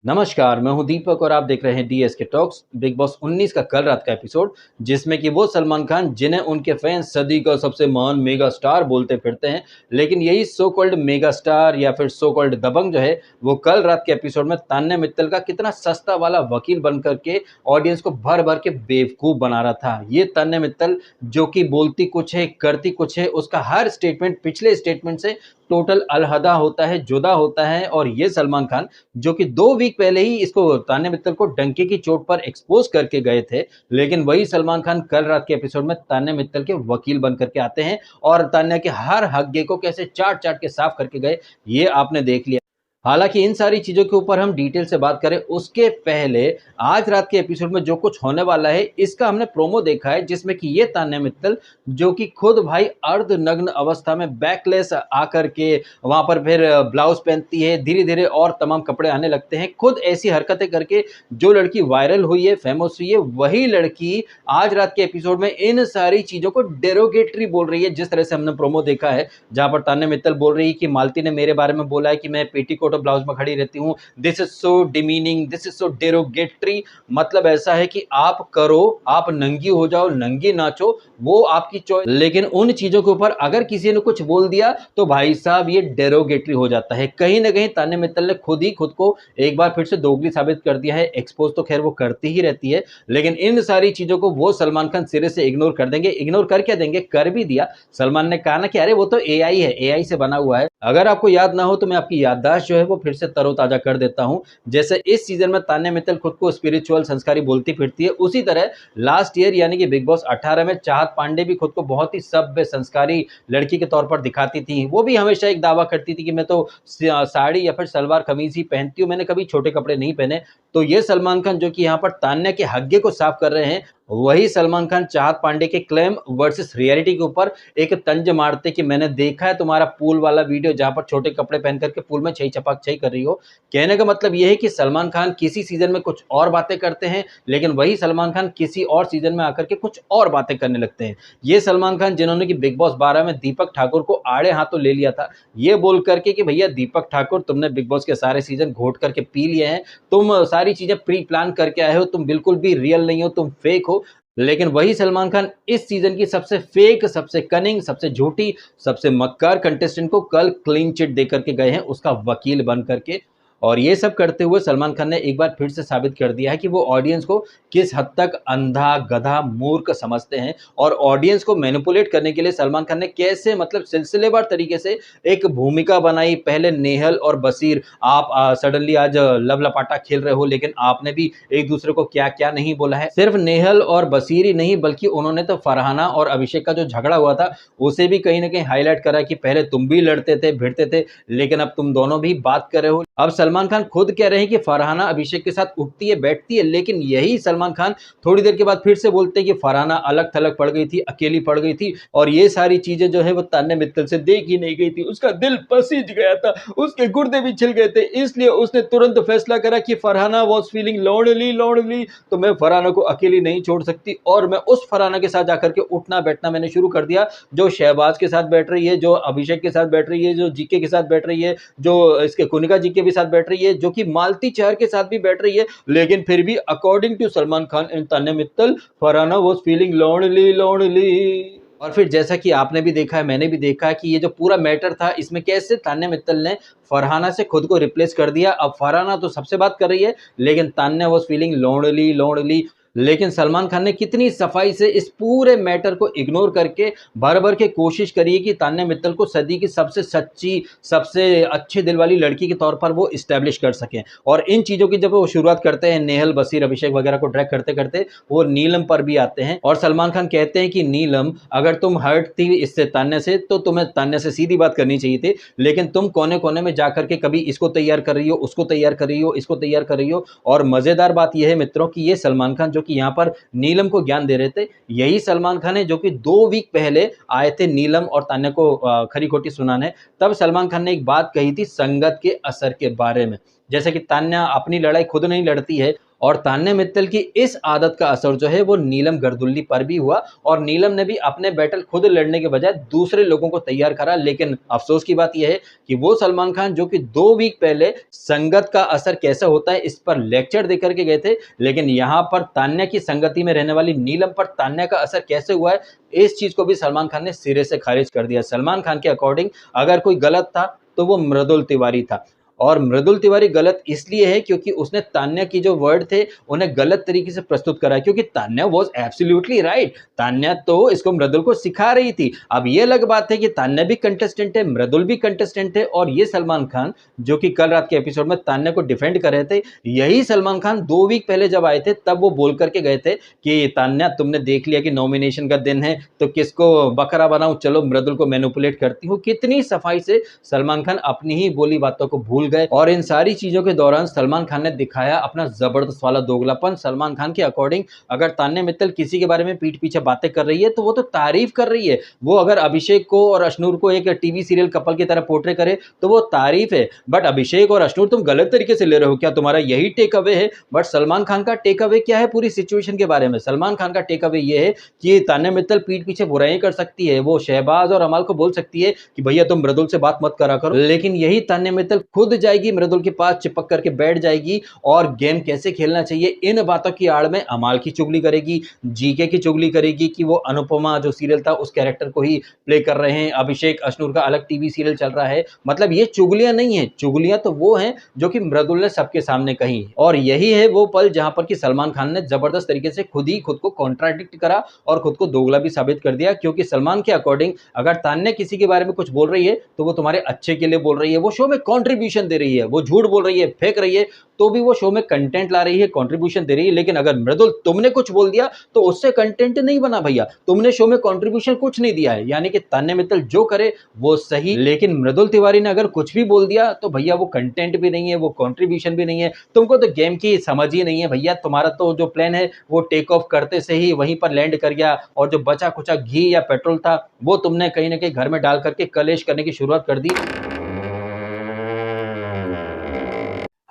नमस्कार, मैं हूं दीपक और आप देख रहे हैं डीएसके टॉक्स। बिग बॉस 19 का कल रात का एपिसोड, जिसमें कि वो सलमान खान जिन्हें उनके फैंस सदी का सबसे महान मेगा स्टार बोलते फिरते हैं, लेकिन यही सो कॉल्ड मेगा स्टार या फिर सो कॉल्ड दबंग जो है वो कल रात के एपिसोड में तान्या मित्तल का कितना सस्ता वाला वकील बन करके ऑडियंस को भर भर के बेवकूफ बना रहा था। ये तान्या मित्तल जो कि बोलती कुछ है करती कुछ है, उसका हर स्टेटमेंट पिछले स्टेटमेंट से टोटल अलहदा होता है, जुदा होता है। और ये सलमान खान जो कि 2 वीक पहले ही इसको तान्या मित्तल को डंके की चोट पर एक्सपोज करके गए थे, लेकिन वही सलमान खान कल रात के एपिसोड में तान्या मित्तल के वकील बन करके आते हैं और तान्या के हर हग्गे को कैसे चाट-चाट के साफ करके गए, ये आपने देख लिया। हालाँकि इन सारी चीज़ों के ऊपर हम डिटेल से बात करें उसके पहले आज रात के एपिसोड में जो कुछ होने वाला है, इसका हमने प्रोमो देखा है, जिसमें कि ये तान्या मित्तल जो कि खुद भाई अर्धनग्न अवस्था में बैकलेस आकर के वहाँ पर फिर ब्लाउज़ पहनती है, धीरे-धीरे और तमाम कपड़े आने लगते हैं। खुद ऐसी हरकतें करके जो लड़की वायरल हुई है, फेमस हुई है, वही लड़की आज रात के एपिसोड में इन सारी चीज़ों को डेरोगेटरी बोल रही है। जिस तरह से हमने प्रोमो देखा है, जहाँ पर तान्या मित्तल बोल रही है कि मालती ने मेरे बारे में बोला है कि मैं पेटीकोट और ब्लाउज में खड़ी रहती हूँ, this is so demeaning, this is so derogatory. मतलब ऐसा है कि आप करो, आप नंगी हो जाओ, नंगी नाचो, वो आपकी चॉइस, लेकिन उन चीजों के ऊपर अगर किसी ने कुछ बोल दिया तो भाई साहब ये डेरोगेटरी हो जाता है। कहीं ना कहीं तान्या मित्तल ने खुद ही खुद को एक बार फिर से दोगली साबित कर दिया है। एक्सपोज तो खैर वो करती ही रहती है, लेकिन इन सारी चीजों को वो सलमान खान सिरे से इग्नोर कर देंगे। इग्नोर कर क्या देंगे, कर भी दिया। सलमान ने कहा ना कि अरे वो तो एआई है, एआई से बना हुआ है। अगर आपको याद ना हो तो मैं आपकी याददाश्त जो है वो फिर से तरोताजा कर देता हूं। जैसे इस सीजन में तान्या मित्तल खुद को स्पिरिचुअल संस्कारी बोलती फिरती है, उसी तरह लास्ट ईयर यानी कि बिग बॉस 18 में चाहत पांडे भी खुद को बहुत ही सभ्य संस्कारी लड़की के तौर पर दिखाती थी। वो भी हमेशा एक दावा करती थी कि मैं तो साड़ी या फिर सलवार कमीज ही पहनती हूँ, मैंने कभी छोटे कपड़े नहीं पहने। तो ये सलमान खान जो कि यहाँ पर तान्या के हग्गे को साफ कर रहे हैं, वही सलमान खान चाहत पांडे के क्लेम वर्सेस रियलिटी के ऊपर एक तंज मारते कि मैंने देखा है तुम्हारा पूल वाला वीडियो जहां पर छोटे कपड़े पहन करके पूल में छई छपाक छई कर रही हो। कहने का मतलब यह है कि सलमान खान किसी सीजन में कुछ और बातें करते हैं, लेकिन वही सलमान खान किसी और सीजन में आकर के कुछ और बातें करने लगते हैं। ये सलमान खान जिन्होंने कि बिग बॉस 12 में दीपक ठाकुर को आड़े हाथों ले लिया था, ये बोल करके कि भैया दीपक ठाकुर तुमने बिग बॉस के सारे सीजन घोट करके पी लिए हैं, तुम सारी चीजें प्री प्लान करके आए हो, तुम बिल्कुल भी रियल नहीं हो, तुम फेक हो। लेकिन वही सलमान खान इस सीजन की सबसे फेक, सबसे कनिंग, सबसे झूठी, सबसे मक्कार कंटेस्टेंट को कल क्लीन चिट देकर के गए हैं उसका वकील बन करके। और ये सब करते हुए सलमान खान ने एक बार फिर से साबित कर दिया है कि वो ऑडियंस को किस हद तक अंधा, गधा, मूर्ख समझते हैं। और ऑडियंस को मैनिपुलेट करने के लिए सलमान खान ने कैसे मतलब सिलसिलेवार तरीके से एक भूमिका बनाई। पहले नेहल और बसीर, आप सडनली आज लव-लपाटा खेल रहे हो, लेकिन आपने भी एक दूसरे को क्या-क्या नहीं बोला है। सिर्फ नेहल और बसीर ही नहीं, बल्कि उन्होंने तो फरहाना और अभिषेक का जो झगड़ा हुआ था, उसे भी कहीं न कहीं हाइलाइट करा कि पहले तुम भी लड़ते थे, भिड़ते थे, लेकिन अब तुम दोनों भी बात कर रहे हो। अब सलमान खान खुद कह रहे हैं कि फरहाना अभिषेक के साथ उठती है, बैठती है, लेकिन यही सलमान खान थोड़ी देर के बाद फिर से बोलते हैं कि फरहाना अलग-थलग पड़ गई थी, अकेली पड़ गई थी और ये सारी चीजें जो है वो तान्या मित्तल से देखी नहीं गई थी। उसका दिल पसीज गया था, उसके गुर्दे भी छिल गए थे, इसलिए उसने तुरंत फैसला करा कि Farhana was feeling lonely lonely, तो मैं फरहाना को अकेली नहीं छोड़ सकती और मैं उस फरहाना के साथ जाकर के उठना बैठना मैंने शुरू कर दिया, जो शहबाज के साथ बैठ रही है, जो अभिषेक के साथ बैठ रही है, जो जीके के साथ बैठ रही है, जो इसके कुनिका जी के भी साथ बैठ रही है, जो कि मालती चहर के साथ भी बैठ रही है। लेकिन फिर भी according to Salman Khan and Tanya Mittal, Farhana was feeling lonely lonely. और फिर जैसा कि आपने भी देखा है, मैंने भी देखा है कि ये जो पूरा मैटर था, इसमें कैसे तान्या मित्तल ने फरहाना से खुद को रिप्लेस कर दिया। अब फरहाना तो सबसे बात कर रही है, लेकिन Tanya was feeling lonely lonely. लेकिन सलमान खान ने कितनी सफाई से इस पूरे मैटर को इग्नोर करके भर भर के कोशिश करी है कि तान्या मित्तल को सदी की सबसे सच्ची, सबसे अच्छे दिल वाली लड़की के तौर पर वो इस्टेब्लिश कर सकें। और इन चीज़ों की जब वो शुरुआत करते हैं, नेहल, बसीर, अभिषेक वगैरह को ड्रैग करते करते वो नीलम पर भी आते हैं और सलमान खान कहते हैं कि नीलम, अगर तुम हर्ट थी इससे तान्या से, तो तुम्हें तान्या से सीधी बात करनी चाहिए थी, लेकिन तुम कोने कोने में जाकर के कभी इसको तैयार कर रही हो, उसको तैयार कर रही हो, इसको तैयार कर रही हो। और मजेदार बात यह है मित्रों कि ये सलमान खान जो कि यहाँ पर नीलम को ज्ञान दे रहे थे, यही सलमान खान है जो कि 2 वीक पहले आए थे नीलम और तान्या को खरी खोटी सुनाने। तब सलमान खान ने एक बात कही थी संगत के असर के बारे में। जैसे कि तान्या अपनी लड़ाई खुद नहीं लड़ती है और तान्या मित्तल की इस आदत का असर जो है वो नीलम गर्दुल्ली पर भी हुआ और नीलम ने भी अपने बैटल खुद लड़ने के बजाय दूसरे लोगों को तैयार करा। लेकिन अफसोस की बात यह है कि वो सलमान खान जो कि 2 वीक पहले संगत का असर कैसा होता है इस पर लेक्चर देकर के गए थे, लेकिन यहाँ पर तान्या की संगति में रहने वाली नीलम पर तान्या का असर कैसे हुआ है, इस चीज को भी सलमान खान ने सिरे से खारिज कर दिया। सलमान खान के अकॉर्डिंग अगर कोई गलत था तो वो मृदुल तिवारी था, और मृदुल तिवारी गलत इसलिए है क्योंकि उसने तान्या की जो वर्ड थे उन्हें गलत तरीके से प्रस्तुत करा, क्योंकि Tanya was absolutely right. Tanya तो इसको मृदुल को सिखा रही थी। अब ये अलग बात है कि तान्या भी कंटेस्टेंट है, मृदुल भी कंटेस्टेंट है, और ये सलमान खान जो कि कल रात के एपिसोड में तान्या को डिफेंड कर रहे थे, यही सलमान खान 2 वीक पहले जब आए थे तब वो बोल करके गए थे कि तान्या तुमने देख लिया कि नॉमिनेशन का दिन है तो किसको बकरा बनाऊं, चलो मृदुल को मैनिपुलेट करती हूँ। कितनी सफाई से सलमान खान अपनी ही बोली बातों को भूल गए, और इन सारी चीजों के दौरान सलमान खान ने दिखाया अपना जबरदस्त वाला दोगलापन। सलमान खान के अकॉर्डिंग अगर तान्या मित्तल किसी के बारे में पीठ पीछे बातें कर रही है तो वो तो तारीफ कर रही है। वो अगर अभिषेक को और अश्नूर को एक टीवी सीरियल कपल की तरह पोर्ट्रे करे तो वो तारीफ है, बट अभिषेक और अश्नूर तुम गलत तरीके से ले रहे हो, क्या तुम्हारा यही टेक अवे है? बट सलमान खान का टेक अवे क्या है पूरी सिचुएशन के बारे में? सलमान खान का टेक अवे ये है कि तान्या मित्तल पीठ पीछे बुराई कर सकती है, वो शहबाज और अमाल को बोल सकती है कि भैया तुम मृदुल से बात मत करा करो, लेकिन यही तान्या मित्तल खुद जाएगी मृदुल के पास, चिपक करके बैठ जाएगी और गेम कैसे खेलना चाहिए इन बातों की आड़ में अमाल की चुगली करेगी, जीके की चुगली करेगी कि वो अनुपमा जो सीरियल था उस कैरेक्टर को ही प्ले कर रहे हैं, अभिषेक अश्नूर का अलग टीवी सीरियल चल रहा है। मतलब ये चुगलियां नहीं है, चुगलियां तो वो हैं जो कि मृदुल ने सबके सामने कही, और यही है वो पल जहां पर कि सलमान खान ने जबरदस्त तरीके से खुद को कॉन्ट्राडिक्ट करा और खुद को दोगला भी साबित कर दिया। क्योंकि सलमान के अकॉर्डिंग अगर तान्या किसी के बारे में कुछ बोल रही है तो वो तुम्हारे अच्छे के लिए बोल रही है, वो शो में कॉन्ट्रीब्यूशन दे रही है, वो झूठ बोल रही है, फेंक रही है, तो भी वो शो में कंटेंट ला रही है, कंट्रीब्यूशन दे रही है। लेकिन अगर मृदुल तुमने कुछ बोल दिया तो उससे कंटेंट नहीं बना भैया, तुमने शो में कंट्रीब्यूशन कुछ नहीं दिया है। यानी कि तान्या मित्तल जो करे वो सही, लेकिन मृदुल तिवारी ने अगर कुछ भी बोल दिया तो भैया वो कंटेंट भी नहीं है, वो कंट्रीब्यूशन भी नहीं है। तुमको तो गेम की समझ ही नहीं है भैया, तुम्हारा तो जो प्लान है वो टेक ऑफ करते से ही वहीं पर लैंड कर गया, और जो बचा कुचा घी या पेट्रोल था वो तुमने कहीं ना कहीं घर में डाल करके कलेश करने की शुरुआत कर दी।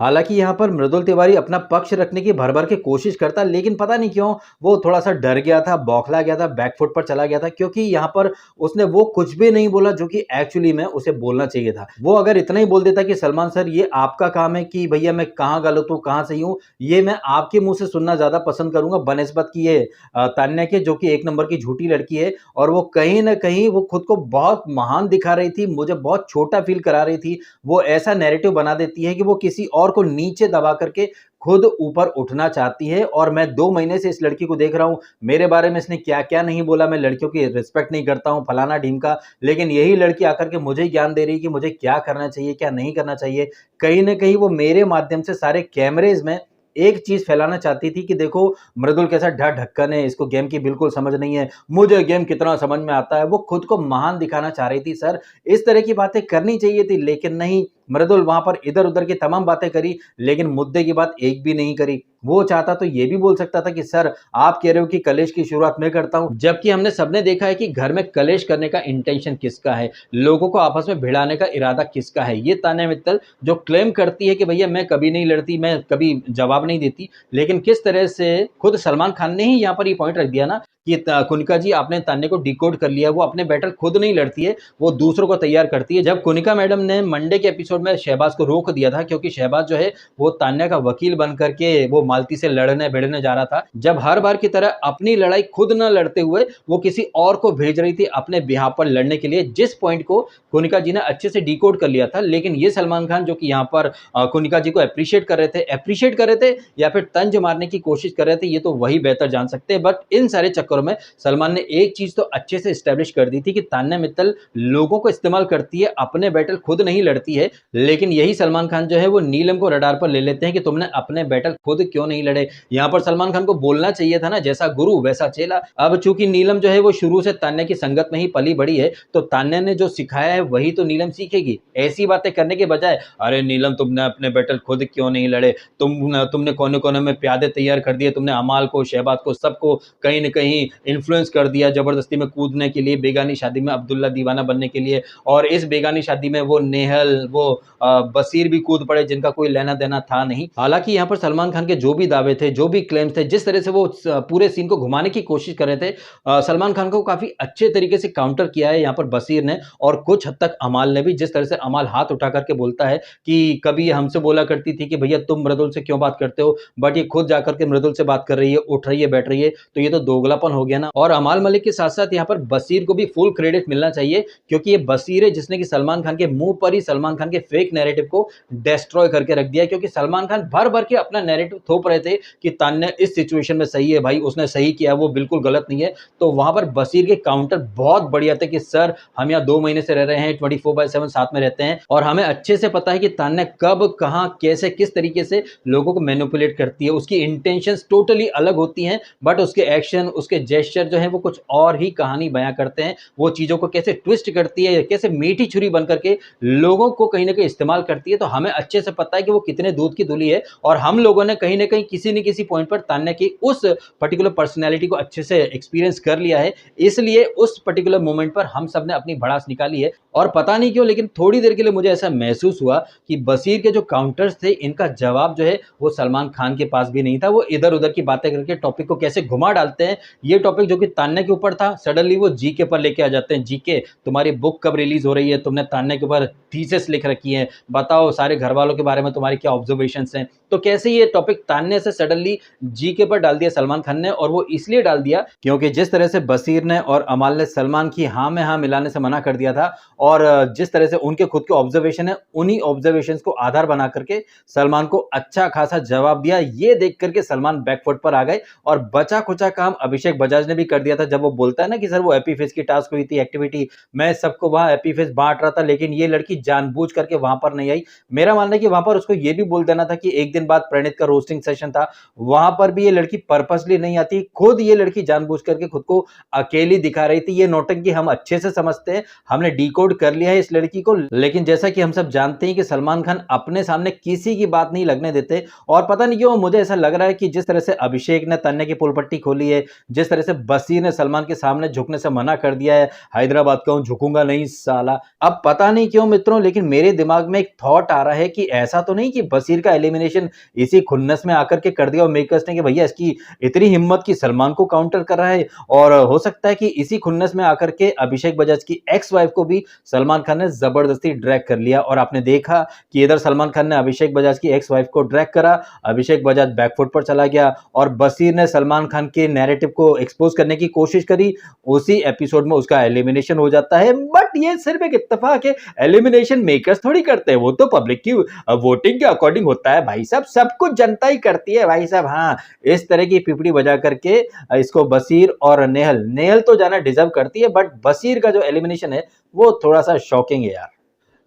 हालांकि यहाँ पर मृदुल तिवारी अपना पक्ष रखने की भर भर के कोशिश करता, लेकिन पता नहीं क्यों वो थोड़ा सा डर गया था, बौखला गया था, बैकफुट पर चला गया था, क्योंकि यहाँ पर उसने वो कुछ भी नहीं बोला जो कि एक्चुअली में उसे बोलना चाहिए था। वो अगर इतना ही बोल देता कि सलमान सर ये आपका काम है कि भैया मैं कहाँ गलत हूँ कहाँ सही हूँ, ये मैं आपके मुंह से सुनना ज्यादा पसंद करूंगा बनिस्बत की ये तान्या के, जो कि 1 नंबर की झूठी लड़की है, और वो कहीं ना कहीं वो खुद को बहुत महान दिखा रही थी, मुझे बहुत छोटा फील करा रही थी। वो ऐसा नैरेटिव बना देती है कि वो किसी और को नीचे दबा करके खुद ऊपर उठना चाहती है। और मैं 2 महीने से इस लड़की को देख रहा हूं, मेरे बारे में इसने क्या क्या नहीं बोला, मैं लड़कियों की रिस्पेक्ट नहीं करता हूं फलाना ढीमका, लेकिन यही लड़की आकर के मुझे ज्ञान दे रही है कि मुझे क्या करना चाहिए क्या नहीं करना चाहिए। कहीं ना कहीं वो मेरे माध्यम से सारे कैमरेज में एक चीज फैलाना चाहती थी कि देखो मृदुल कैसा ढक्कन है, इसको गेम की बिल्कुल समझ नहीं है, मुझे गेम कितना समझ में आता है। वो खुद को महान दिखाना चाह रही थी। सर इस तरह की बातें करनी चाहिए थी, लेकिन नहीं, मृदुल वहां पर इधर उधर की तमाम बातें करी, लेकिन मुद्दे की बात एक भी नहीं करी। वो चाहता तो ये भी बोल सकता था कि सर आप कह रहे हो कि कलेश की शुरुआत मैं करता हूं, जबकि हमने सबने देखा है कि घर में कलेश करने का इंटेंशन किसका है, लोगों को आपस में भिड़ाने का इरादा किसका है। ये तान्या मित्तल जो क्लेम करती है कि भैया मैं कभी नहीं लड़ती, मैं कभी जवाब नहीं देती, लेकिन किस तरह से खुद सलमान खान ने ही यहाँ पर ये पॉइंट रख दिया ना कि कुनिका जी आपने तान्या को डिकोड कर लिया, वो अपने बैटल खुद नहीं लड़ती है, वो दूसरों को तैयार करती है। जब कुनिका मैडम ने मंडे के एपिसोड में शहबाज को रोक दिया था, क्योंकि शहबाज जो है वो तान्या का वकील बन करके वो मालती से लड़ने भिड़ने जा रहा था, जब हर बार की तरह अपनी लड़ाई खुद न लड़ते हुए वो किसी और को भेज रही थी अपने बिहाफ पर लड़ने के लिए, जिस पॉइंट को कुनिका जी ने अच्छे से डिकोड कर लिया था। लेकिन ये सलमान खान जो कि यहाँ पर कुनिका जी को अप्रिशिएट कर रहे थे या फिर तंज मारने की कोशिश कर रहे थे, ये तो वही बेहतर जान सकते हैं। बट इन सारे चक्करों में सलमान ने एक चीज तो अच्छे से एस्टेब्लिश कर दी थी कि तान्या मित्तल लोगों को इस्तेमाल करती है, अपने बैटल खुद नहीं लड़ती है। लेकिन यही सलमान खान जो है वो नीलम को रडार पर ले लेते हैं कि तुमने अपने बैटल खुद क्यों नहीं लड़े। यहाँ पर सलमान खान को बोलना चाहिए था ना, जैसा गुरु वैसा चेला। अब चूंकि नीलम जो है वो शुरू से तान्या की संगत में ही पली बड़ी है, तो तान्या ने जो सिखाया है वही तो नीलम सीखेगी। ऐसी बातें करने के बजाय अरे नीलम तुमने अपने बैटल खुद क्यों नहीं लड़े, तुमने कोने कोने में प्यादे तैयार कर दिए, तुमने अमाल को शहबाज को सबको कहीं न कहीं इन्फ्लुएंस कर दिया जबरदस्ती में कूदने के लिए, बेगानी शादी में अब्दुल्ला दीवाना बनने के लिए, और इस बेगानी शादी में वो नेहल, वो बशीर भी कूद पड़े जिनका कोई लेना देना था नहीं। हालांकि यहाँ पर सलमान खान के जो भी दावे थे, जो भी क्लेम्स थे, जिस तरह से वो पूरे सीन को घुमाने की कोशिश कर रहे थे, सलमान खान को काफी अच्छे तरीके से काउंटर किया है यहाँ पर बशीर ने, और कुछ हद तक अमाल ने भी। जिस तरह से अमाल हाथ उठा करके बोलता है कि कभी हमसे बोला करती थी कि भैया तुम मृदुल से क्यों बात करते हो, बट ये खुद जाकर के मृदुल से बात कर रही है, उठ रही है, बैठ रही है, तो ये तो दोगलापन हो गया ना। और अमाल मलिक के साथ साथ यहाँ पर बशीर को भी फुल क्रेडिट मिलना चाहिए, क्योंकि ये बशीर है जिसने कि सलमान खान के मुंह पर ही सलमान खान के फेक नैरेटिव को डिस्ट्रॉय करके रख दिया। क्योंकि सलमान खान भर भर के अपना नैरेटिव थोप रहे थे कि तान्या इस सिचुएशन में सही है, भाई उसने सही किया, वो बिल्कुल गलत नहीं है। तो वहां पर बशीर के काउंटर बहुत बढ़िया थे कि सर हम यहाँ 2 महीने से रह रहे हैं, 24/7 साथ में रहते हैं, और हमें अच्छे से पता है कि तान्या कब, कहां, कैसे, किस तरीके से लोगों को मैनिपुलेट करती है। उसकी इंटेंशंस टोटली अलग होती हैं, बट उसके एक्शन, उसके जेस्चर जो है वो कुछ और ही कहानी बयां करते हैं। वो चीजों को कैसे ट्विस्ट करती है, कैसे मीठी छुरी बन करके लोगों को कहीं ना कहीं इस्तेमाल करती है, तो हमें अच्छे से पता है कि वो कितने दूध की धुली है। और हम लोगों ने कहीं ना कहीं किसी न किसी पॉइंट पर तान्या की उस पर्टिकुलर पर्सनैलिटी को अच्छे से एक्सपीरियंस कर लिया है, इसलिए उस पर्टिकुलर मोमेंट पर हम सब ने अपनी भड़ास निकाली है। और पता नहीं क्यों, लेकिन थोड़ी देर के लिए मुझे ऐसा महसूस हुआ कि बशीर के जो काउंटर्स थे, इनका जवाब जो है वो सलमान खान के पास भी नहीं था। वो इधर उधर की बातें करके टॉपिक को कैसे घुमा डालते हैं। ये टॉपिक जो कि तान्या के ऊपर था, सडनली वो जीके पर लेके आ जाते हैं। जीके, तुम्हारी बुक कब रिलीज हो रही है, तुमने तान्या के ऊपर थीसिस लिख रखी है, बताओ सारे घर वालों के बारे में तुम्हारी क्या ऑब्जर्वेशंस हैं। तो कैसे ये टॉपिक तान्या से सडनली जीके पर डाल दिया सलमान खान ने, और वो इसलिए डाल दिया क्योंकि जिस तरह से बशीर ने और अमाल ने सलमान की हाँ में हाँ मिलाने से मना कर दिया था, और जिस तरह से उनके खुद के ऑब्जर्वेशन है, उन्हीं ऑब्जर्वेशंस को आधार बना करके सलमान को अच्छा खासा जवाब दिया। ये देख करके सलमान बैकफुट पर आ गए, और बचा खुचा काम अभिषेक बजाज ने भी कर दिया था। जब वो बोलता है ना कि सर वो एपी फेस की टास्क हुई थी, एक्टिविटी, मैं सबको वहां एपी फेस बांट रहा था, लेकिन ये लड़की जानबूझ करके वहां पर नहीं आई। मेरा मानना है कि वहां पर उसको ये भी बोल देना था कि एक दिन बाद प्रणीत का रोस्टिंग सेशन था, वहां पर भी ये लड़की पर्पसली नहीं आती, खुद ये लड़की जानबूझ करके खुद को अकेली दिखा रही थी। ये नौटंकी हम अच्छे से समझते हैं, हमने डिकोड कर लिया है इस लड़की को, लेकिन जैसा कि हम सब जानते हैं कि सलमान खान अपने सामने किसी की बात नहीं लगने देते। और पता नहीं क्यों मुझे ऐसा लग रहा है कि जिस तरह से अभिषेक ने तन्ने की पुलपट्टी खोली है, जिस तरह से बशीर ने सलमान के सामने झुकने से मना कर दिया है, हैदराबाद का हूं, झुकूंगा नहीं साला। अब पता नहीं क्यों मित्रों, लेकिन मेरे दिमाग में एक थॉट आ रहा है कि ऐसा तो नहीं कि बशीर का एलिमिनेशन इसी खुन्नस में आकर के कर दिया और मेकर्स ने कि भैया इसकी इतनी हिम्मत की सलमान को काउंटर कर रहा है, और हो सकता है कि इसी खुन्नस में आकर के अभिषेक बजाज की एक्स वाइफ को भी सलमान खान ने जबरदस्ती ड्रैग कर लिया। और आपने देखा कि इधर सलमान खान ने अभिषेक बजाज की एक्स वाइफ को ड्रैग करा, अभिषेक बजाज बैकफुट पर चला गया, और बशीर ने सलमान खान के नैरेटिव को एक्सपोज करने की कोशिश करी, उसी एपिसोड में उसका एलिमिनेशन हो जाता है। बट ये सिर्फ एक इत्तेफाक है, एलिमिनेशन मेकर्स थोड़ी करते हैं, वो तो पब्लिक की वोटिंग के अकॉर्डिंग होता है भाई साहब, सब कुछ जनता ही करती है भाई साहब। हाँ, इस तरह की पिपड़ी बजा करके इसको बशीर और नेहल तो जाना डिजर्व करती है, बट बशीर का जो एलिमिनेशन है वो थोड़ा सा शॉकिंग है यार।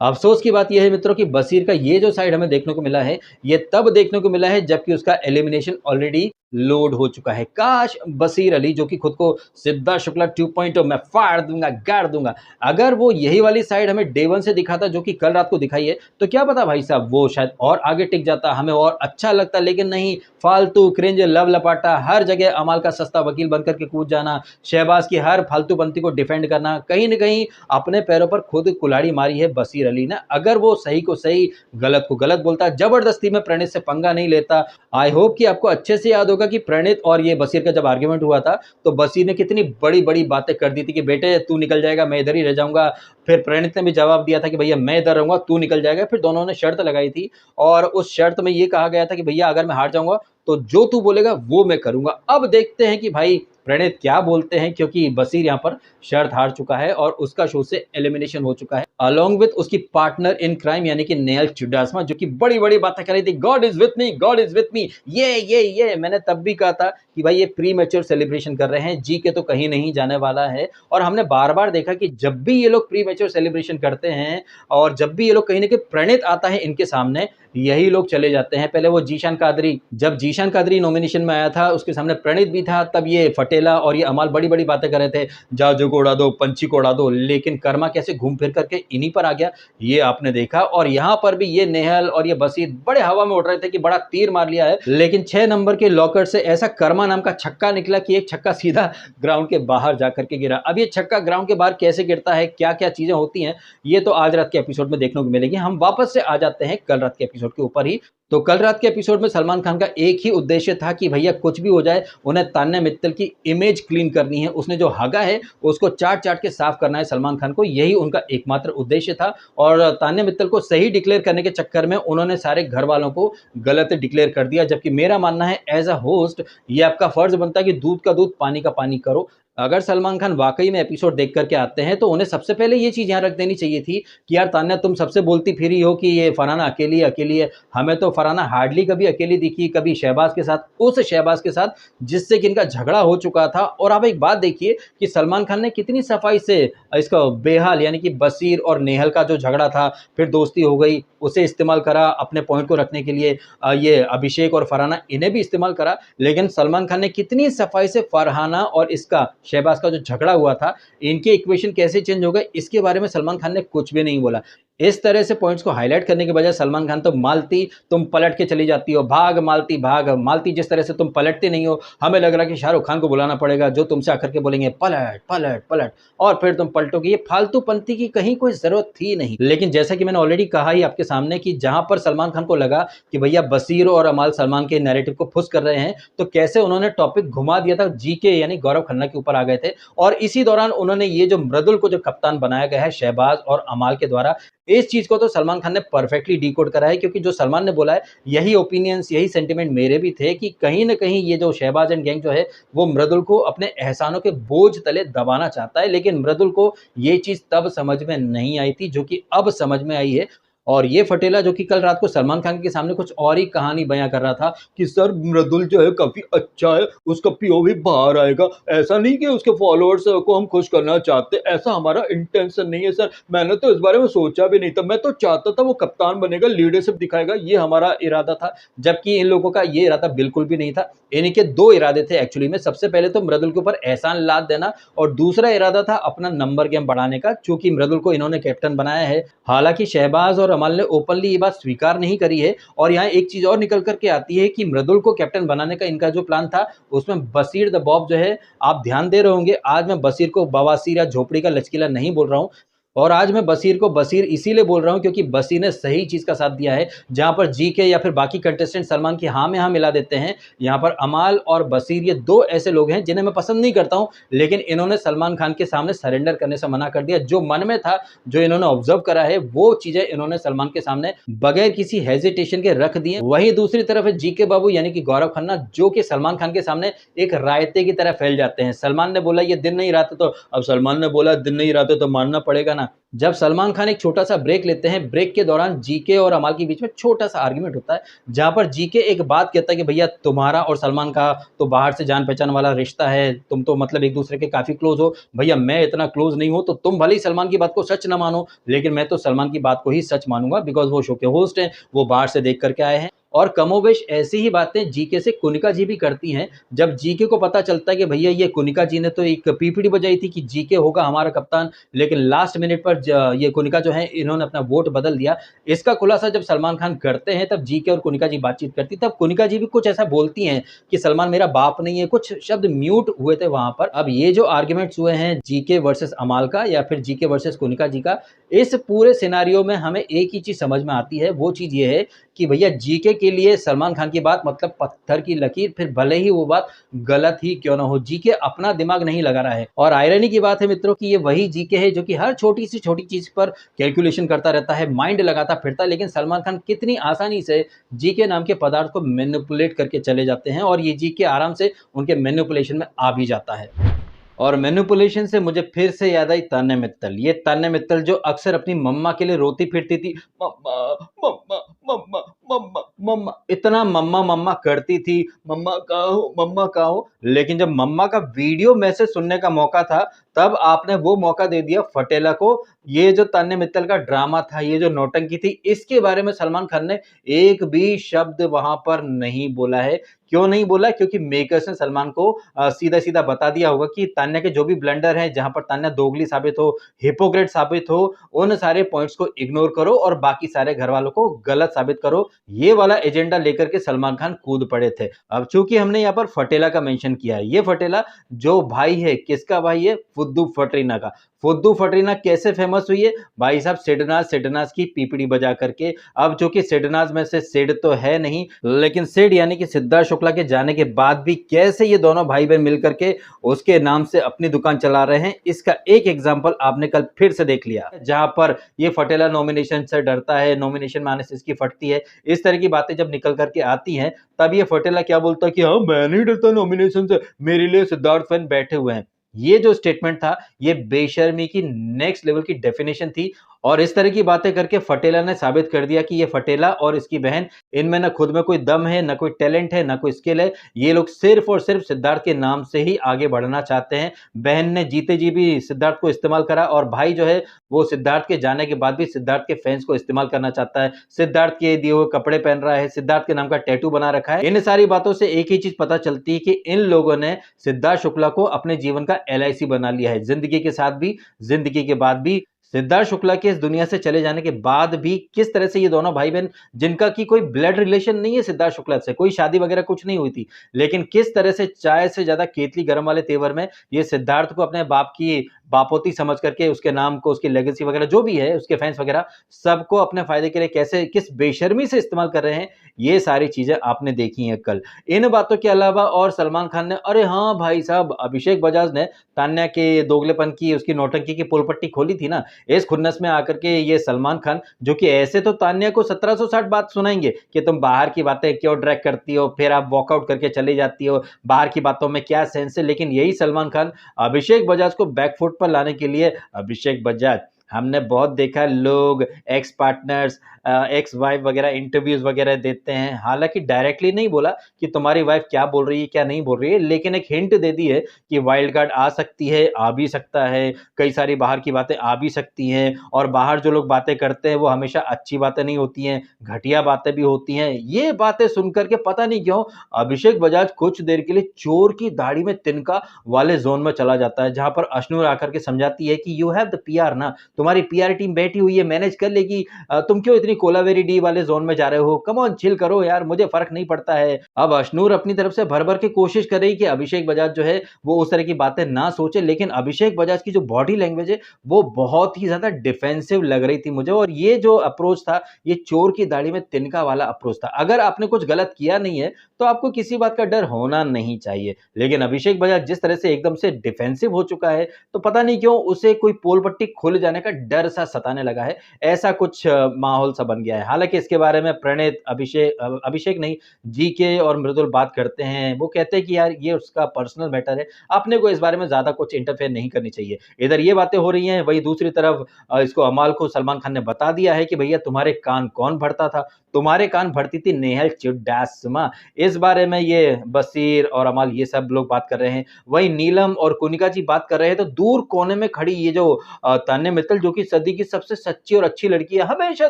अफसोस की बात यह है मित्रों कि बशीर का ये जो साइड हमें देखने को मिला है, ये तब देखने को मिला है जबकि उसका एलिमिनेशन ऑलरेडी लोड हो चुका है। काश बशीर अली, जो कि खुद को सिद्धार्थ शुक्ला 2.0 मैं फाड़ दूंगा, गाड़ दूंगा, अगर वो यही वाली साइड हमें डे 1 से दिखाता जो कि कल रात को दिखाई है, तो क्या पता भाई साहब वो शायद और आगे टिक जाता, हमें और अच्छा लगता। लेकिन नहीं, फालतू क्रिंज लव लपाटा, हर जगह अमाल का सस्ता वकील बनकर के कूद जाना, शहबाज की हर फालतू बनती को डिफेंड करना, कहीं ना कहीं अपने पैरों पर खुद कुल्हाड़ी मारी है बशीर अली ने। अगर वो सही को सही, गलत को गलत बोलता, जबरदस्ती में प्रणीत से पंगा नहीं लेता। आई होप कि आपको अच्छे से याद होगा कि प्रणीत और ये बशीर का जब आर्ग्यूमेंट हुआ था, तो बशीर ने कितनी बड़ी बड़ी बातें कर दी थी कि बेटे तू निकल जाएगा, मैं इधर ही रह जाऊंगा। फिर प्रणीत ने भी जवाब दिया था कि भैया मैं इधर रहूंगा, तू निकल जाएगा। फिर दोनों ने शर्त लगाई थी, और उस शर्त में ये कहा गया था कि भैया अगर मैं हार जाऊंगा तो जो तू बोलेगा वो मैं करूंगा। अब देखते हैं कि भाई प्रणीत क्या बोलते हैं, क्योंकि बशीर यहाँ पर शर्त हार चुका है और उसका शो से एलिमिनेशन हो चुका है, अलॉन्ग विथ उसकी पार्टनर इन क्राइम यानी कि नेहल चुडासमा, जो कि बड़ी बड़ी बातें कर रही थी, God is with me, God is with me, ये मैंने तब भी कहा था कि भाई ये प्री मैच्योर सेलिब्रेशन कर रहे हैं, जी के तो कहीं नहीं जाने वाला है। और हमने बार बार देखा कि जब भी ये लोग प्री मैच्योर सेलिब्रेशन करते हैं और जब भी ये लोग कहीं ना कहीं प्रणीत आता है इनके सामने, यही लोग चले जाते हैं। पहले वो जीशान कादरी, जब जीशान कादरी नॉमिनेशन में आया था उसके सामने प्रणीत भी था, तब ये फटेला और ये अमाल बड़ी बड़ी बातें कर रहे थे, जाजू को उड़ा दो, पंछी को उड़ा दो, लेकिन कर्मा कैसे घूम फिर करके इन्हीं पर आ गया ये आपने देखा। और यहाँ पर भी ये नेहल और ये बसीर बड़े हवा में उड़ रहे थे कि बड़ा तीर मार लिया है, लेकिन 6 नंबर के लॉकर से ऐसा कर्मा नाम का छक्का निकला कि एक छक्का सीधा ग्राउंड के बाहर जाकर के गिरा। अब ये छक्का ग्राउंड के बाहर कैसे गिरता है, क्या क्या चीजें होती हैं, ये तो आज रात के एपिसोड में देखने को मिलेगी। हम वापस से आ जाते हैं कल रात के एपिसोड के ऊपर ही। तो कल रात के एपिसोड में सलमान खान का एक ही उद्देश्य था कि भैया कुछ भी हो जाए उन्हें तान्या मित्तल की इमेज क्लीन करनी है, उसने जो हगा है उसको चाट चाट के साफ करना है सलमान खान को, यही उनका एकमात्र उद्देश्य था। और तान्या मित्तल को सही डिक्लेयर करने के चक्कर में उन्होंने सारे घर वालों को गलत डिक्लेयर कर दिया, जबकि मेरा मानना है एज अ होस्ट ये आपका फर्ज बनता है कि दूध का दूध पानी का पानी करो। अगर सलमान खान वाकई में एपिसोड देख करके आते हैं तो उन्हें सबसे पहले ये चीज़ यहाँ रख देनी चाहिए थी कि यार तान्या तुम सबसे बोलती फिरी हो कि ये फरहाना अकेली है, हमें तो फरहाना हार्डली कभी अकेली दिखी, कभी शहबाज के साथ, उस शहबाज के साथ जिससे कि इनका झगड़ा हो चुका था। और आप एक बात देखिए कि सलमान खान ने कितनी सफाई से इसका बेहाल यानी कि बसीर और नेहल का जो झगड़ा था, फिर दोस्ती हो गई, उसे इस्तेमाल करा अपने पॉइंट को रखने के लिए, ये अभिषेक और फरहाना इन्हें भी इस्तेमाल करा, लेकिन सलमान खान ने कितनी सफाई से फरहाना और इसका शहबाज का जो झगड़ा हुआ था इनके इक्वेशन कैसे चेंज हो गए इसके बारे में सलमान खान ने कुछ भी नहीं बोला। इस तरह से पॉइंट्स को हाईलाइट करने के बजाय सलमान खान तो मालती तुम पलट के चली जाती हो, भाग मालती भाग, मालती जिस तरह से तुम पलटती नहीं हो, हमें लग रहा है कि शाहरुख खान को बुलाना पड़ेगा जो तुमसे आकर के बोलेंगे पलट पलट पलट और फिर तुम पलटोगे। ये फालतू पंती की कहीं कोई जरूरत थी नहीं। लेकिन जैसा कि मैंने ऑलरेडी कहा ही आपके सामने कि जहां पर सलमान खान को लगा कि भैया बसीर और अमाल सलमान के नैरेटिव को फुस कर रहे हैं, तो कैसे उन्होंने टॉपिक घुमा दिया था जीके यानी गौरव खन्ना के ऊपर आ गए थे। और इसी दौरान उन्होंने ये जो मृदुल को जो कप्तान बनाया गया है शहबाज और अमाल के द्वारा, इस चीज को तो सलमान खान ने परफेक्टली डिकोड करा है, क्योंकि जो सलमान ने बोला है यही ओपिनियंस यही सेंटिमेंट मेरे भी थे कि कहीं ना कहीं ये जो शहबाज एंड गैंग जो है वो मृदुल को अपने एहसानों के बोझ तले दबाना चाहता है। लेकिन मृदुल को ये चीज तब समझ में नहीं आई थी जो कि अब समझ में आई है। और ये फटेला जो कि कल रात को सलमान खान के सामने कुछ और ही कहानी बयां कर रहा था कि सर मृदुल जो है काफी अच्छा है, उसका पीओवी बाहर आएगा, ऐसा नहीं कि उसके फॉलोअर्स को हम खुश करना चाहते, ऐसा हमारा इंटेंशन नहीं है सर, मैंने तो इस बारे में सोचा भी नहीं था, मैं तो चाहता था वो कप्तान बनेगा, लीडरशिप दिखाएगा, ये हमारा इरादा था। जबकि इन लोगों का ये इरादा बिल्कुल भी नहीं था। इनके दो इरादे थे एक्चुअली में, सबसे पहले तो मृदुल के ऊपर एहसान लाद देना और दूसरा इरादा था अपना नंबर गेम बढ़ाने का, चूंकि मृदुल को इन्होंने कैप्टन बनाया है। हालांकि शहबाज और अमल ने ओपनली ये बात स्वीकार नहीं करी है। और यहाँ एक चीज और निकल करके आती है कि मृदुल को कैप्टन बनाने का इनका जो प्लान था उसमें बसीर द बॉब जो है, आप ध्यान दे रहे होंगे आज मैं बसीर को बवासीर या झोपड़ी का लचकीला नहीं बोल रहा हूं, और आज मैं बसीर को बसीर इसीलिए बोल रहा हूं क्योंकि बसीर ने सही चीज का साथ दिया है। जहां पर जीके या फिर बाकी कंटेस्टेंट सलमान की हाँ में हाँ मिला देते हैं, यहां पर अमाल और बसीर ये दो ऐसे लोग हैं जिन्हें मैं पसंद नहीं करता हूं, लेकिन इन्होंने सलमान खान के सामने सरेंडर करने से मना कर दिया। जो मन में था, जो इन्होंने ऑब्जर्व करा है, वो चीजें इन्होंने सलमान के सामने बगैर किसी हेजिटेशन के रख दिए। वहीं दूसरी तरफ है जीके बाबू यानी कि गौरव खन्ना, जो कि सलमान खान के सामने एक रायते की तरह फैल जाते हैं। सलमान ने बोला ये दिन नहीं रात, तो अब सलमान ने बोला दिन नहीं रात तो मानना पड़ेगा ना। जब सलमान खान एक छोटा सा ब्रेक लेते हैं, ब्रेक के दौरान जीके और अमाल के बीच में छोटा सा आर्गुमेंट होता है, जहां पर जीके एक बात कहता है कि भैया तुम्हारा और सलमान का तो बाहर से जान पहचान वाला रिश्ता है, तुम तो मतलब एक दूसरे के काफी क्लोज हो, भैया मैं इतना क्लोज नहीं हूं, तो तुम भले ही सलमान की बात को सच न मानो, लेकिन मैं तो सलमान की बात को ही सच मानूंगा, बिकॉज वो शो के होस्ट हैं, वो बाहर से देख करके आए हैं। और कमोबेश ऐसी ही बातें जीके से कुनिका जी भी करती हैं। जब जीके को पता चलता है कि भैया ये कुनिका जी ने तो एक पीपीटी बजाई थी कि जीके होगा हमारा कप्तान, लेकिन लास्ट मिनट पर ये कुनिका जो है इन्होंने अपना वोट बदल दिया, इसका खुलासा जब सलमान खान करते हैं तब जीके और कुनिका जी बातचीत करती, तब कुनिका जी भी कुछ ऐसा बोलती हैं कि सलमान मेरा बाप नहीं है, कुछ शब्द म्यूट हुए थे वहां पर। अब ये जो आर्ग्यूमेंट्स हुए हैं जीके वर्सेस अमाल का या फिर जीके वर्सेस कुनिका जी का, इस पूरे सिनारियो में हमें एक ही चीज समझ में आती है, वो चीज ये है कि भैया जीके के लिए सलमान खान की बात मतलब पत्थर की लकीर, फिर भले ही वो बात गलत ही क्यों ना हो, जीके अपना दिमाग नहीं लगा रहा है। और आयरनी की बात है मित्रों कि ये वही जीके है जो कि हर छोटी सी छोटी चीज पर कैलकुलेशन करता रहता है, माइंड लगाता फिरता है, लेकिन सलमान खान कितनी आसानी से जीके नाम के पदार्थ को मैनिपुलेट करके चले जाते हैं और ये जीके आराम से उनके मैनिपुलेशन में आ भी जाता है। और मैनिपुलेशन से मुझे फिर से याद आई तान्या मित्तल। ये तान्या मित्तल जो अक्सर अपनी मम्मा के लिए रोती फिरती थी, मम्मा मम्मा मम्मा मम्मा मम्मा इतना मम्मा मम्मा करती थी, मम्मा कहाँ हो, मम्मा कहाँ हो। लेकिन जब मम्मा का वीडियो मैसेज सुनने का मौका था, तब आपने वो मौका दे दिया फटेला को। ये जो तान्या मित्तल का ड्रामा था, ये जो नौटंकी थी, इसके बारे में सलमान खान ने एक भी शब्द वहां पर नहीं बोला है। क्यों नहीं बोला? क्योंकि मेकर्स ने सलमान को सीधा सीधा बता दिया होगा कि तान्या के जो भी ब्लंडर हैं, जहां पर तान्या दोगली साबित हो, हिपोक्रेट साबित हो, उन सारे पॉइंट्स को इग्नोर करो और बाकी सारे घर वालों को गलत साबित करो। ये वाला एजेंडा लेकर के सलमान खान कूद पड़े थे। अब चूंकि हमने यहाँ पर फटेला का मेंशन किया है, ये फटेला जो भाई है, किसका भाई है? फुद्दू फटरीना का। फुद्दू फटरीना कैसे फेमस हुई है? भाई साहब सिडनाज की पीपड़ी बजा करके। अब चूंकि सिडनाज में से सिड तो है नहीं, लेकिन सिड यानी कि सिद्धार्थ शुक्ला के जाने के बाद भी कैसे ये दोनों भाई बहन मिलकर के उसके नाम से अपनी दुकान चला रहे हैं, इसका एक एग्जांपल आपने कल फिर से देख लिया, जहां पर ये फटेला नॉमिनेशन से डरता है, नॉमिनेशन में आने से इसकी फटती है। इस तरह की बातें जब निकल करके आती हैं, तब ये फटेला क्या बोलता है कि हाँ, मैं नहीं डरता नॉमिनेशन से, मेरे लिए सिद्धार्थ फैन बैठे हुए हैं। ये जो स्टेटमेंट था, ये बेशर्मी की नेक्स्ट लेवल की डेफिनेशन थी। और इस तरह की बातें करके फटेला ने साबित कर दिया कि ये फटेला और इसकी बहन, इनमें ना खुद में कोई दम है, ना कोई टैलेंट है, ना कोई स्किल है। ये लोग सिर्फ और सिर्फ सिद्धार्थ के नाम से ही आगे बढ़ना चाहते हैं। बहन ने जीते जी भी सिद्धार्थ को इस्तेमाल करा, और भाई जो है वो सिद्धार्थ के जाने के बाद भी सिद्धार्थ के फैंस को इस्तेमाल करना चाहता है। सिद्धार्थ के दिए हुए कपड़े पहन रहा है, सिद्धार्थ के नाम का टैटू बना रखा है। इन सारी बातों से एक ही चीज पता चलती है कि इन लोगों ने सिद्धार्थ शुक्ला को अपने जीवन का LIC बना लिया है, जिंदगी के साथ भी, जिंदगी के बाद भी। सिद्धार्थ शुक्ला के इस दुनिया से चले जाने के बाद भी किस तरह से ये दोनों भाई बहन, जिनका की कोई ब्लड रिलेशन नहीं है सिद्धार्थ शुक्ला से, कोई शादी वगैरह कुछ नहीं हुई थी, लेकिन किस तरह से चाय से ज्यादा केतली गरम वाले तेवर में ये सिद्धार्थ को अपने बाप की बापोती समझ करके, उसके नाम को, उसकी लेगेसी वगैरह जो भी है, उसके फैंस वगैरह सबको अपने फायदे के लिए कैसे, किस बेशर्मी से इस्तेमाल कर रहे हैं, ये सारी चीजें आपने देखी हैं कल। इन बातों के अलावा और सलमान खान ने, अरे हाँ भाई साहब, अभिषेक बजाज ने तान्या के दोगलेपन की, उसकी नौटंकी की पोल पट्टी खोली थी ना, इस खुन्नस में आकर के ये सलमान खान, जो कि ऐसे तो तान्या को 1760 बात सुनाएंगे कि तुम बाहर की बातें क्यों ड्रैग करती हो, फिर आप वॉकआउट करके चली जाती हो, बाहर की बातों में क्या सेंस है, लेकिन यही सलमान खान अभिषेक बजाज को बैकफुट पर लाने के लिए, अभिषेक बजाज, हमने बहुत देखा लोग एक्स पार्टनर्स, एक्स वाइफ वगैरह इंटरव्यूज वगैरह देते हैं, हालांकि डायरेक्टली नहीं बोला कि तुम्हारी वाइफ क्या बोल रही है क्या नहीं बोल रही है, लेकिन एक हिंट दे दी है कि वाइल्ड कार्ड आ सकती है, आ भी सकता है, कई सारी बाहर की बातें आ भी सकती हैं, और बाहर जो लोग बातें करते हैं वो हमेशा अच्छी बातें नहीं होती हैं, घटिया बातें भी होती हैं। ये बातें सुनकर के पता नहीं क्यों अभिषेक बजाज कुछ देर के लिए चोर की दाढ़ी में तिनका वाले जोन में चला जाता है, जहां पर अश्नूर आकर के समझाती है कि यू हैव द PR ना, तुम्हारी PR टीम बैठी हुई है, मैनेज कर लेगी, तुम क्यों इतनी कोलावेरी डी वाले जोन में जा रहे हो, कम ऑन चिल करो यार, मुझे फर्क नहीं पड़ता है। अब अश्नूर अपनी तरफ से भर भर के कोशिश कर रही कि अभिषेक बजाज जो है वो उस तरह की बातें ना सोचे, लेकिन अभिषेक बजाज की जो बॉडी लैंग्वेज है वो बहुत ही ज्यादा डिफेंसिव लग रही थी मुझे, और ये जो अप्रोच था, ये चोर की दाढ़ी में तिनका वाला अप्रोच था। अगर आपने कुछ गलत किया नहीं है तो आपको किसी बात का डर होना नहीं चाहिए, लेकिन अभिषेक बजाज जिस तरह से एकदम से डिफेंसिव हो चुका है, तो पता नहीं क्यों उसे कोई पोल पट्टी खुल जाने का डर सा सताने लगा है, ऐसा कुछ माहौल सा बन गया है। हालांकि इसके बारे में प्रणीत, अभिषेक नहीं, जीके और मृदुल बात करते हैं, वो कहते हैं कि यार ये उसका पर्सनल मैटर है, आपने को इस बारे में ज्यादा कुछ इंटरफेयर नहीं करनी चाहिए। इधर ये बातें हो रही हैं, वही दूसरी तरफ इसको अमाल को सलमान खान ने बता दिया है कि भैया तुम्हारे कान कौन भरता था, तुम्हारे कान भरती थी नेहल चुड्डासमा। इस बारे में ये बसीर और अमाल ये सब लोग बात कर रहे हैं, वही नीलम और कुनिका जी बात कर रहे हैं, तो दूर कोने में खड़ी ये जो तान्या मित्तल, जो कि सदी की सबसे सच्ची और अच्छी लड़की है, हमेशा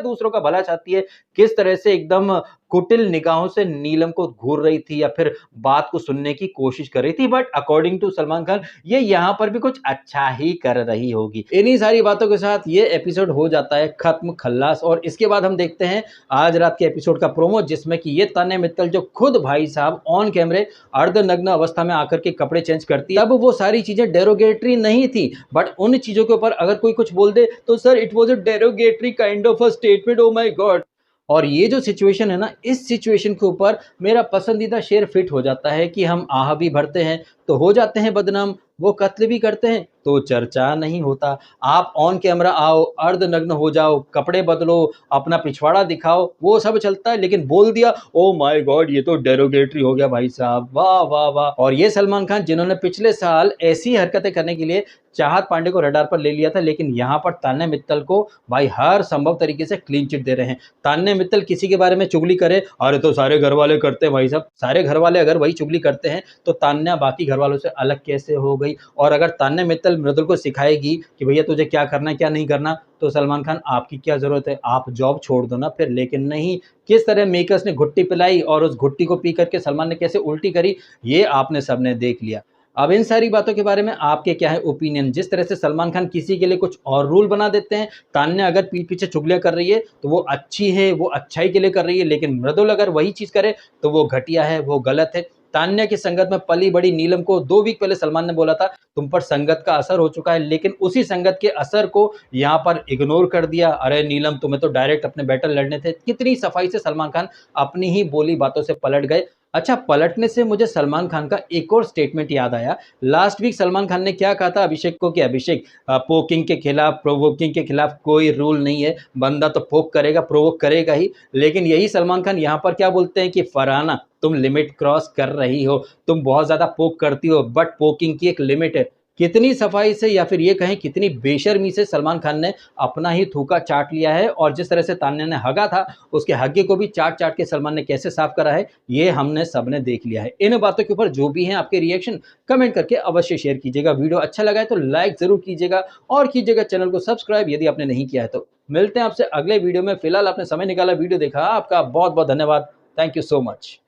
दूसरों का भला चाहती है, किस तरह से एकदम कुटिल निगाहों से नीलम को घूर रही थी या फिर बात को सुनने की कोशिश कर रही थी। But according to Salman Khan ये यहां पर भी कुछ अच्छा ही कर रही होगी। इन्हीं सारी बातों के साथ ये एपिसोड हो जाता है खत्म, खल्लास, और इसके बाद हम देखते हैं आज रात के एपिसोड का प्रोमो, जिसमें कि ये तान्या मित्तल जो खुद भाई साहब ऑन कैमरे अर्धनग्न अवस्था में आकर के कपड़े चेंज करती है। अब वो सारी चीजें डेरोगेटरी नहीं थी, बट उन चीजों के ऊपर अगर कोई कुछ बोल दे तो sir it was a derogatory kind of a statement, oh my God. और ये जो सिचुएशन है ना, इस सिचुएशन के ऊपर मेरा पसंदीदा शेर फिट हो जाता है कि हम आह भी भरते हैं तो हो जाते हैं बदनाम, वो कत्ल भी करते हैं तो चर्चा नहीं होता। आप ऑन कैमरा आओ, अर्धनग्न हो जाओ, कपड़े बदलो, अपना पिछवाड़ा दिखाओ, वो सब चलता है, लेकिन बोल दिया ओह माय गॉड ये तो डेरोगेटरी हो गया भाई साहब, वाह वाह वाह। और ये सलमान खान जिन्होंने पिछले साल ऐसी हरकतें करने के लिए चाहत पांडे को रडार पर ले लिया था, लेकिन यहाँ पर तान्या मित्तल को भाई हर संभव तरीके से क्लीन चिट दे रहे हैं। तान्या मित्तल किसी के बारे में चुगली करे, अरे तो सारे घर वाले करते हैं भाई साहब, सारे घर वाले अगर वही चुगली करते हैं तो तान्या बाकी घर वालों से अलग कैसे हो गई। और अगर तान्या मित्तल मृदुल को सिखाएगी कि भैया तुझे क्या करना है क्या नहीं करना, तो सलमान खान आपकी क्या जरूरत है, आप जॉब छोड़ दो ना फिर। लेकिन नहीं, किस तरह मेकर्स ने घुट्टी पिलाई और उस घुट्टी को पी करके सलमान ने कैसे उल्टी करी, ये आपने सबने देख लिया। अब इन सारी बातों के बारे में आपके क्या है ओपिनियन। जिस तरह से सलमान खान किसी के लिए कुछ और रूल बना देते हैं, तान्या अगर पीठ पीछे चुगलियां कर रही है तो वो अच्छी है, वो अच्छाई के लिए कर रही है, लेकिन मृदुल अगर वही चीज करे तो वो घटिया है, वो गलत है। तान्या की संगत में पली बड़ी नीलम को 2 वीक पहले सलमान ने बोला था तुम पर संगत का असर हो चुका है, लेकिन उसी संगत के असर को यहाँ पर इग्नोर कर दिया। अरे नीलम तुम्हें तो डायरेक्ट अपने बैटल लड़ने थे। कितनी सफाई से सलमान खान अपनी ही बोली बातों से पलट गए। अच्छा, पलटने से मुझे सलमान खान का एक और स्टेटमेंट याद आया। लास्ट वीक सलमान खान ने क्या कहा था अभिषेक को कि अभिषेक पोकिंग के खिलाफ, प्रोवोकिंग के खिलाफ कोई रूल नहीं है, बंदा तो पोक करेगा, प्रोवोक करेगा ही। लेकिन यही सलमान खान यहाँ पर क्या बोलते हैं कि फरहाना तुम लिमिट क्रॉस कर रही हो, तुम बहुत ज्यादा पोक करती हो, बट पोकिंग की एक लिमिट है। कितनी सफाई से या फिर ये कहें कितनी बेशर्मी से सलमान खान ने अपना ही थूका चाट लिया है। और जिस तरह से तान्या ने हगा था, उसके हग्गे को भी चाट चाट के सलमान ने कैसे साफ करा है, ये हमने सबने देख लिया है। इन बातों के ऊपर जो भी हैं आपके रिएक्शन कमेंट करके अवश्य शेयर कीजिएगा। वीडियो अच्छा लगा है तो लाइक जरूर कीजिएगा और कीजिएगा चैनल को सब्सक्राइब यदि आपने नहीं किया है तो। मिलते हैं आपसे अगले वीडियो में। फिलहाल आपने समय निकाला, वीडियो देखा, आपका बहुत बहुत धन्यवाद। Thank you so much.